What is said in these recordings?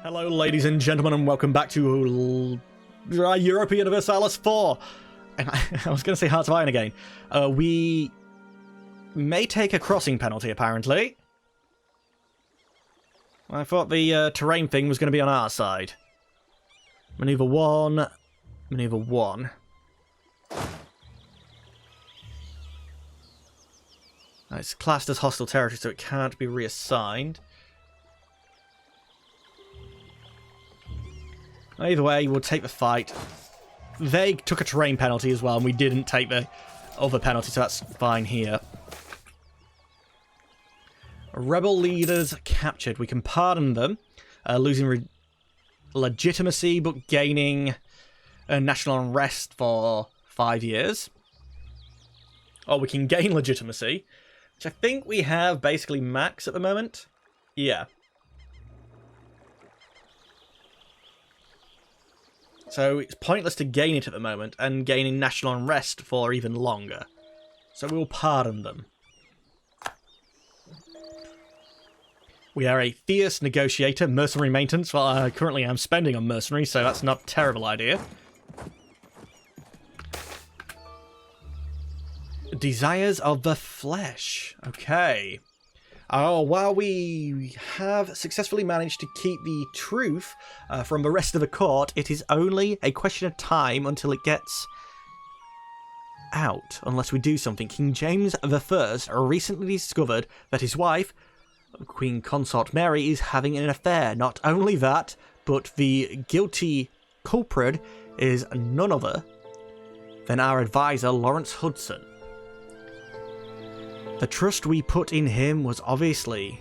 Hello, ladies and gentlemen, and welcome back to Europa Universalis 4. And I was going to say Hearts of Iron again. We may take a crossing penalty, apparently. I thought the terrain thing was going to be on our side. Maneuver 1. Maneuver 1. It's classed as hostile territory, so it can't be reassigned. Either way, we'll take the fight. They took a terrain penalty as well, and we didn't take the other penalty, so that's fine here. Rebel leaders captured. We can pardon them, losing legitimacy, but gaining national unrest for 5 years. Or we can gain legitimacy, which I think we have basically max at the moment. Yeah. So it's pointless to gain it at the moment, and gaining national unrest for even longer. So we'll pardon them. We are a fierce negotiator, mercenary maintenance. Well, currently I'm spending on mercenary, so that's not a terrible idea. Desires of the flesh. Okay. While we have successfully managed to keep the truth from the rest of the court, it is only a question of time until it gets out, unless we do something. King James I recently discovered that his wife, Queen Consort Mary, is having an affair. Not only that, but the guilty culprit is none other than our advisor, Lawrence Hudson. The trust we put in him was obviously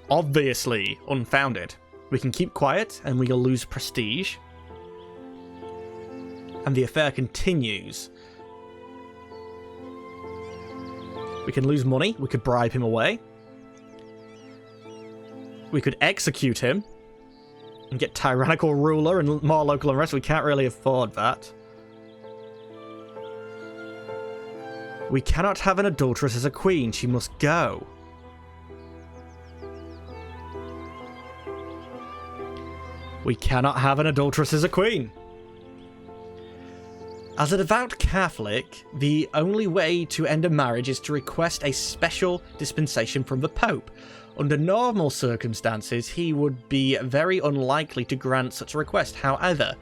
unfounded. We can keep quiet and we'll lose prestige. And the affair continues. We can lose money. We could bribe him away. We could execute him and get tyrannical ruler and more local unrest. We can't really afford that. We cannot have an adulteress as a queen. She must go. We cannot have an adulteress as a queen. As a devout Catholic, the only way to end a marriage is to request a special dispensation from the Pope. Under normal circumstances, he would be very unlikely to grant such a request. However,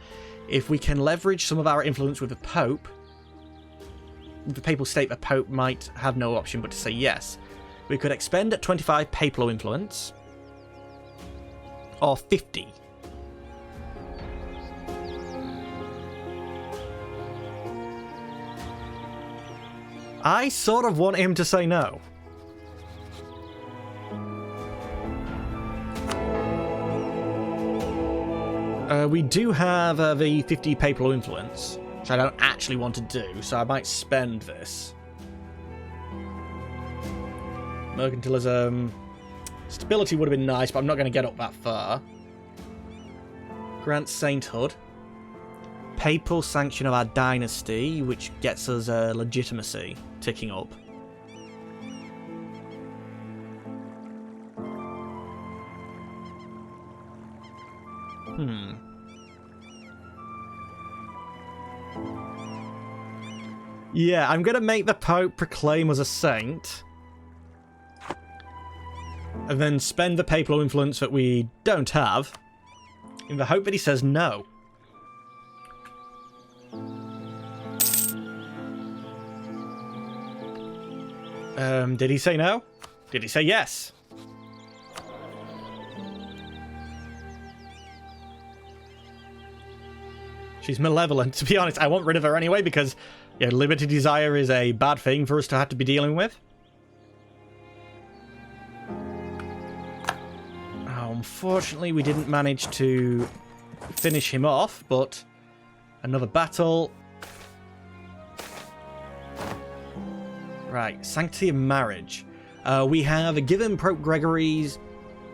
if we can leverage some of our influence with the Pope, the papal state, the Pope might have no option but to say yes. We could expend 25 papal influence. Or 50. I sort of want him to say no. We do have the 50 papal influence, which I don't actually want to do, so I might spend this. Mercantilism. Stability would have been nice, but I'm not going to get up that far. Grant sainthood. Papal sanction of our dynasty, which gets us legitimacy ticking up. Yeah, I'm going to make the Pope proclaim as a saint. And then spend the papal influence that we don't have, in the hope that he says no. Did he say no? Did he say yes? She's malevolent. To be honest, I want rid of her anyway, because yeah, liberty desire is a bad thing for us to have to be dealing with. Oh, unfortunately, we didn't manage to finish him off, but another battle. Right, sanctity of marriage. We have received Pope Gregory's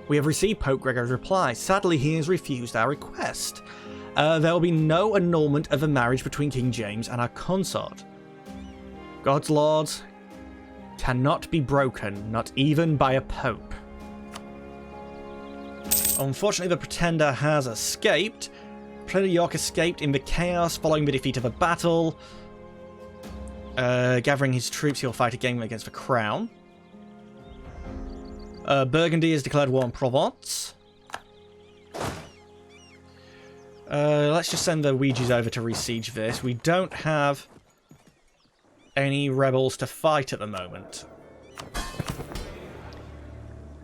reply. Sadly, he has refused our request. There will be no annulment of the marriage between King James and our consort. God's laws cannot be broken, not even by a pope. Unfortunately, the Pretender has escaped. Pretender York escaped in the chaos following the defeat of a battle. Gathering his troops, he'll fight again against the crown. Burgundy has declared war on Provence. Let's just send the Ouija's over to re-siege this. We don't have any rebels to fight at the moment.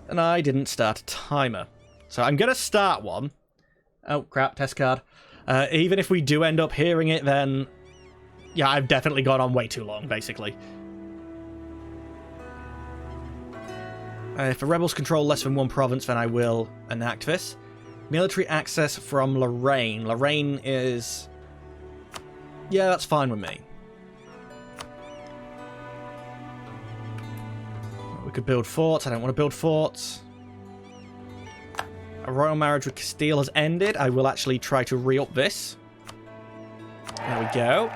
And I didn't start a timer. So I'm going to start one. Oh, crap, test card. Even if we do end up hearing it, then... yeah, I've definitely gone on way too long, basically. If the rebels control less than one province, then I will enact this. Military access from Lorraine. Lorraine is... yeah, that's fine with me. We could build forts. I don't want to build forts. A royal marriage with Castile has ended. I will actually try to re-up this. There we go.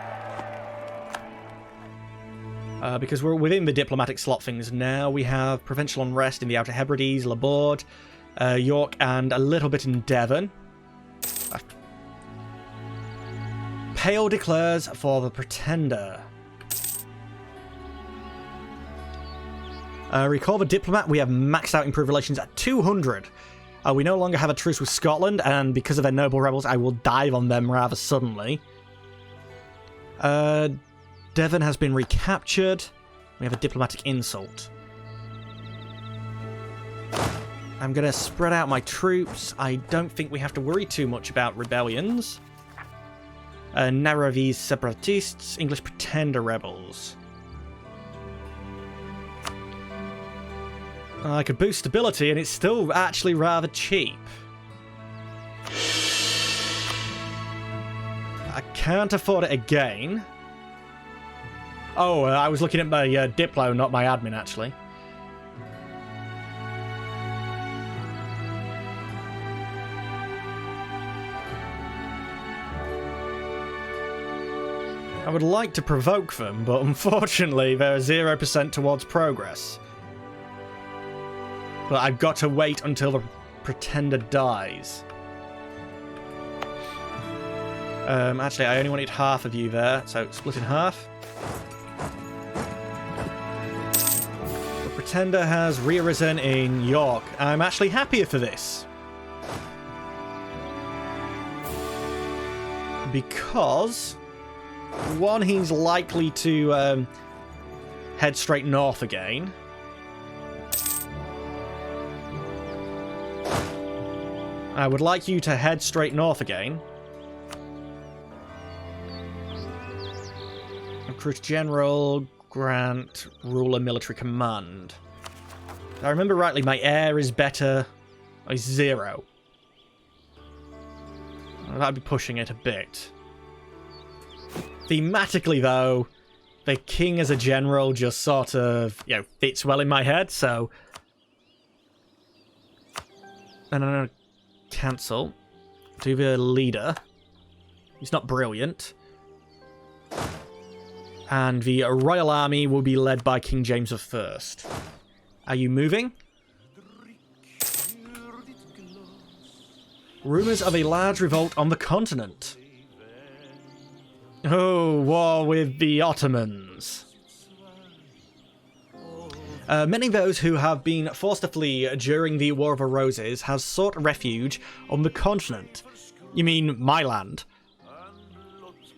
Because we're within the diplomatic slot things now, we have provincial unrest in the Outer Hebrides, Laborde, York, and a little bit in Devon. Pale declares for the Pretender. Recall the diplomat. We have maxed out improved relations at 200. We no longer have a truce with Scotland, and because of their noble rebels, I will dive on them rather suddenly. Devon has been recaptured. We have a diplomatic insult. I'm going to spread out my troops. I don't think we have to worry too much about rebellions. Naravese separatists, English Pretender rebels. I could boost stability, and it's still actually rather cheap. I can't afford it again. Oh, I was looking at my Diplo, not my admin, actually. I would like to provoke them, but unfortunately they're 0% towards progress. But I've got to wait until the Pretender dies. Actually, I only wanted half of you there, so split in half. The Pretender has re-arisen in York. I'm actually happier for this. Because, one, he's likely to head straight north again. I would like you to head straight north again. Recruit General, grant ruler military command. If I remember rightly, my air is better. Is 0. That'd be pushing it a bit. Thematically, though, the king as a general just sort of, you know, fits well in my head, so... No. Cancel. To the leader. He's not brilliant. And the Royal Army will be led by King James I. Are you moving? Rumours of a large revolt on the continent. Oh, war with the Ottomans. Many of those who have been forced to flee during the War of the Roses have sought refuge on the continent. You mean my land.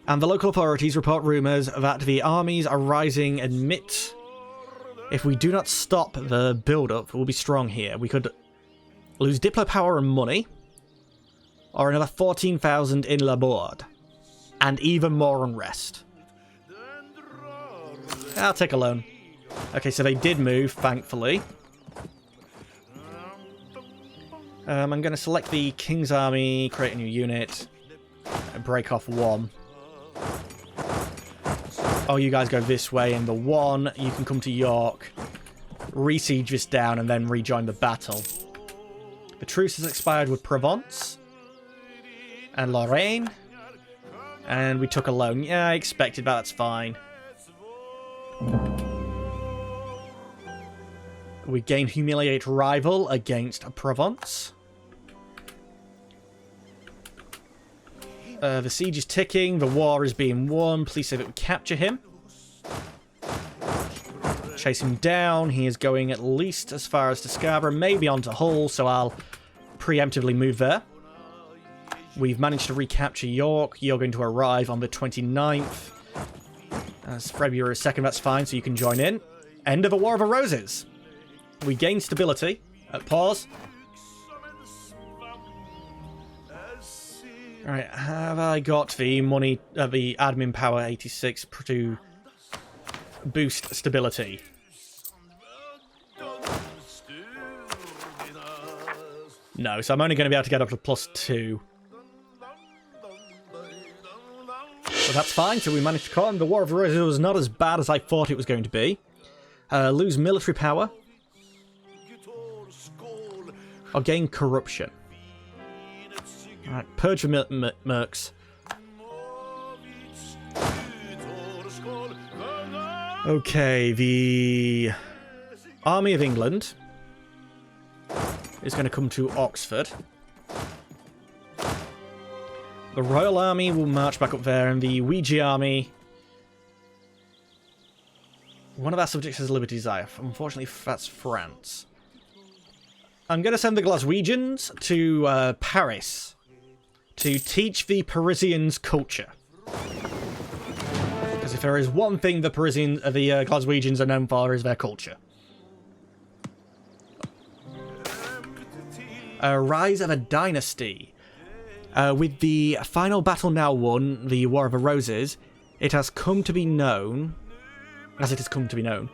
And the local authorities report rumours that the armies are rising amid. If we do not stop the build-up, we'll be strong here. We could lose Diplo power and money, or another 14,000 in Laborde, and even more unrest. I'll take a loan. Okay, so they did move, thankfully. I'm going to select the King's Army, create a new unit, and break off one. Oh, you guys go this way, and the one, you can come to York, re-siege this down, and then rejoin the battle. The truce has expired with Provence and Lorraine, and we took a loan. Yeah, I expected that, that's fine. We gain humiliate rival against Provence. The siege is ticking. The war is being won. Please say that we capture him. Chase him down. He is going at least as far as to Scarborough, maybe onto Hull, so I'll preemptively move there. We've managed to recapture York. You're going to arrive on the 29th. That's February 2nd, that's fine, so you can join in. End of the War of the Roses. We gain stability. Pause. Alright, have I got the money, the admin power 86 to boost stability? No, so I'm only going to be able to get up to +2. But that's fine, so we managed to calm. The War of the Roses was not as bad as I thought it was going to be. Lose military power. Or gain corruption. Alright, purge the mercs. Okay, the Army of England is going to come to Oxford. The Royal Army will march back up there, and the Ouija Army... One of our subjects has liberty desire. Unfortunately, that's France. I'm going to send the Glaswegians to Paris to teach the Parisians culture. Because if there is one thing the Glaswegians are known for, is their culture. Rise of a dynasty. With the final battle now won, the War of the Roses, it has come to be known, as it has come to be known,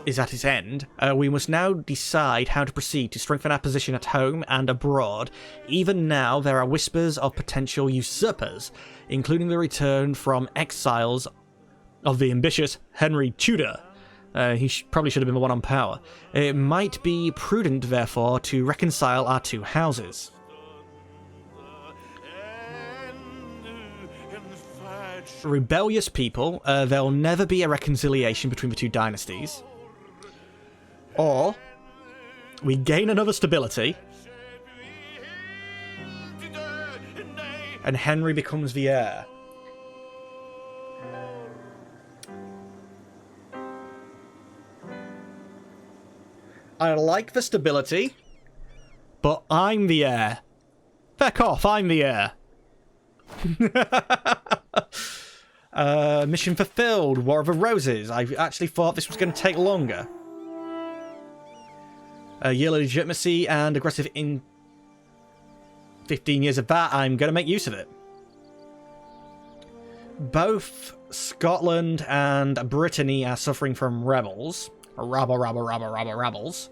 is at its end. We must now decide how to proceed to strengthen our position at home and abroad. Even now, there are whispers of potential usurpers, including the return from exiles of the ambitious Henry Tudor. He probably should have been the one on power. It might be prudent, therefore, to reconcile our two houses. Rebellious people, there will never be a reconciliation between the two dynasties. Or, we gain another stability, and Henry becomes the heir. I like the stability, but I'm the heir. Feck off, I'm the heir. Mission fulfilled, War of the Roses. I actually thought this was going to take longer. Yearly legitimacy and aggressive in 15 years of that, I'm going to make use of it. Both Scotland and Brittany are suffering from rebels. Rebels.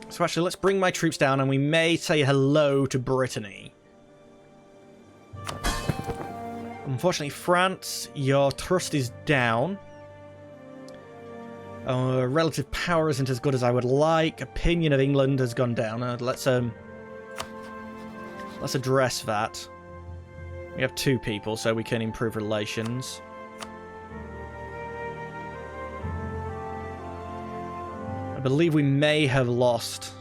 So actually, let's bring my troops down and we may say hello to Brittany. Unfortunately, France, your trust is down. Relative power isn't as good as I would like. Opinion of England has gone down. Let's address that. We have 2 people, so we can improve relations. I believe we may have lost.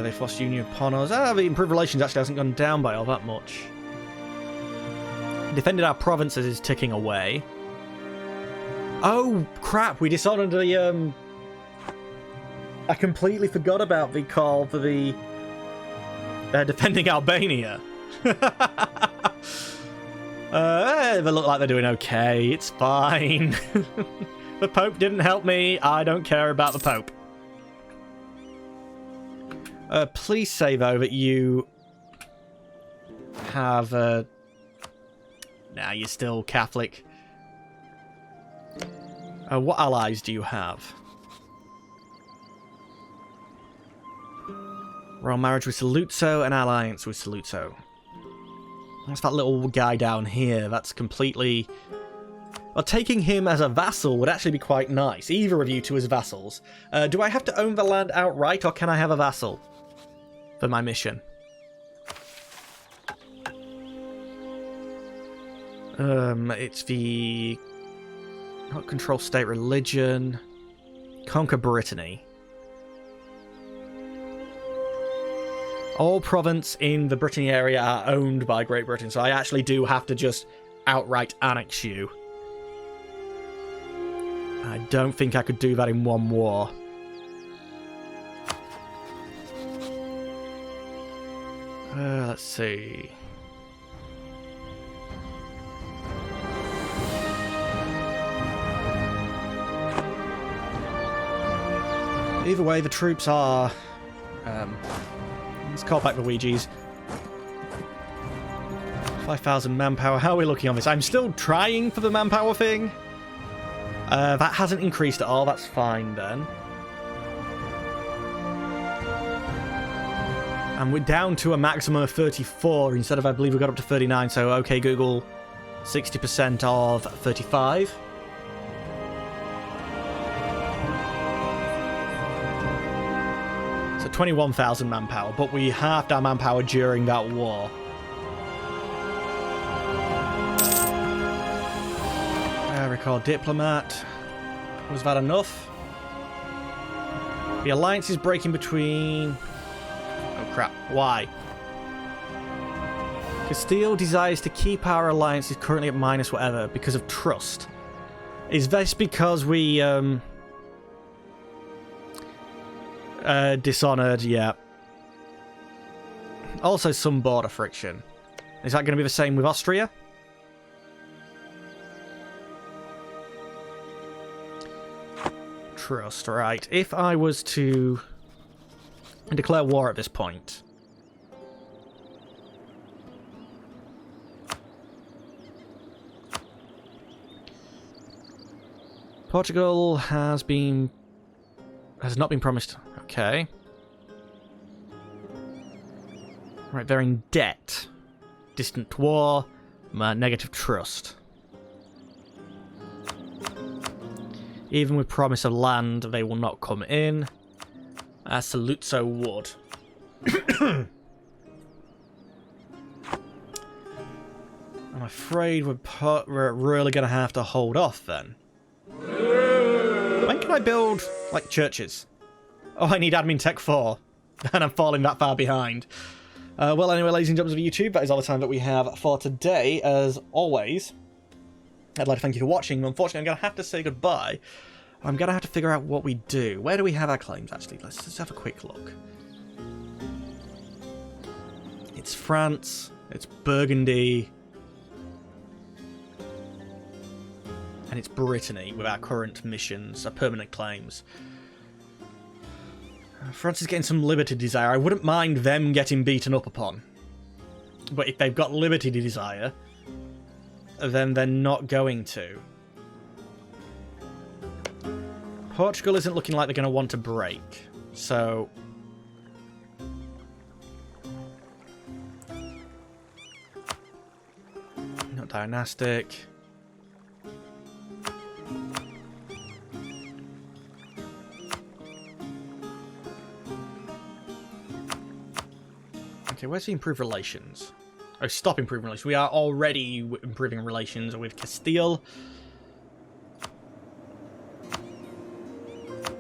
They've lost union upon us. The improved relations actually hasn't gone down by all that much. Defended our provinces is ticking away. Oh, crap. We dishonored the, I completely forgot about the call for the... defending Albania. They look like they're doing okay. It's fine. The Pope didn't help me. I don't care about the Pope. Please say, though, that you have... Nah, you're still Catholic. What allies do you have? Royal marriage with Saluzzo, an alliance with Saluzzo. What's that little guy down here? That's completely... Well, taking him as a vassal would actually be quite nice. Either of you two as vassals. Do I have to own the land outright, or can I have a vassal for my mission? It's the... Not control state religion. Conquer Brittany. All province in the Brittany area are owned by Great Britain, so I actually do have to just outright annex you. I don't think I could do that in one war. Let's see. Either way, the troops are... let's call back the Ouija's. 5,000 manpower. How are we looking on this? I'm still trying for the manpower thing. That hasn't increased at all. That's fine then. And we're down to a maximum of 34 instead of, I believe we got up to 39. So, okay, Google, 60% of 35. So 21,000 manpower, but we halved our manpower during that war. Record diplomat. Was that enough? The alliance is breaking between... Oh crap, why? Castile desires to keep our alliances currently at minus whatever because of trust. Is this because we Dishonored? Yeah. Also some border friction. Is that going to be the same with Austria? Trust, right. If I was to declare war at this point... Portugal has not been promised. Okay. Right, they're in debt. Distant war. Negative trust. Even with promise of land, they will not come in. Saluzzo would. I'm afraid we're really going to have to hold off then. When can I build, like, churches? Oh, I need admin tech 4. And I'm falling that far behind. Well, anyway, ladies and gentlemen of YouTube, that is all the time that we have for today. As always, I'd like to thank you for watching. Unfortunately, I'm going to have to say goodbye. I'm going to have to figure out what we do. Where do we have our claims, actually? Let's just have a quick look. It's France. It's Burgundy. And it's Brittany with our current missions, our permanent claims. France is getting some liberty desire. I wouldn't mind them getting beaten up upon. But if they've got liberty desire, then they're not going to. Portugal isn't looking like they're going to want to break. So... not dynastic. Okay, where's the improved relations? Oh, stop improving relations. We are already improving relations with Castile.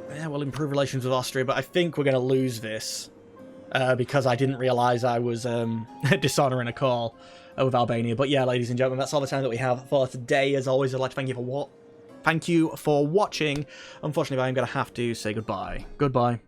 Yeah, we'll improve relations with Austria, but I think we're going to lose this. Because I didn't realise I was dishonoring a call with Albania. But yeah, ladies and gentlemen, that's all the time that we have for today. As always, I'd like to thank you for watching. Unfortunately, I'm going to have to say goodbye. Goodbye.